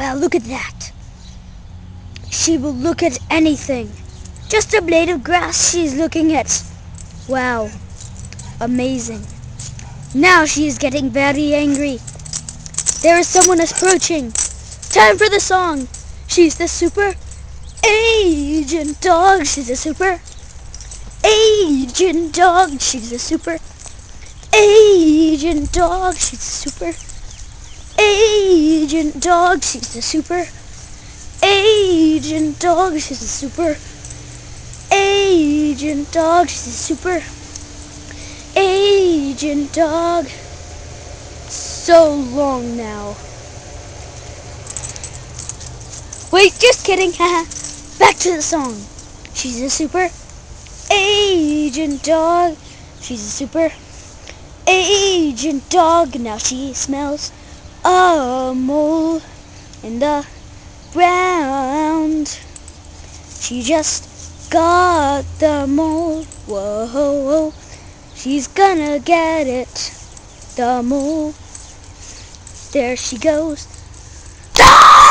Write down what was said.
Well, look at that. She will look at anything. Just a blade of grass she's looking at. Wow, amazing. Now she is getting very angry. There is someone approaching. Time for the song. She's the super agent dog. She's a super agent dog. She's a super agent dog. She's a super agent dog. She's a super agent dog. She's a super agent dog. She's a super agent dog. So long now. Wait, just kidding. Haha. Back to the song. She's a super agent dog. She's a super agent dog. Now she smells a mole in the ground. She just got the mole. Whoa, whoa. She's gonna get it. The mole. There she goes.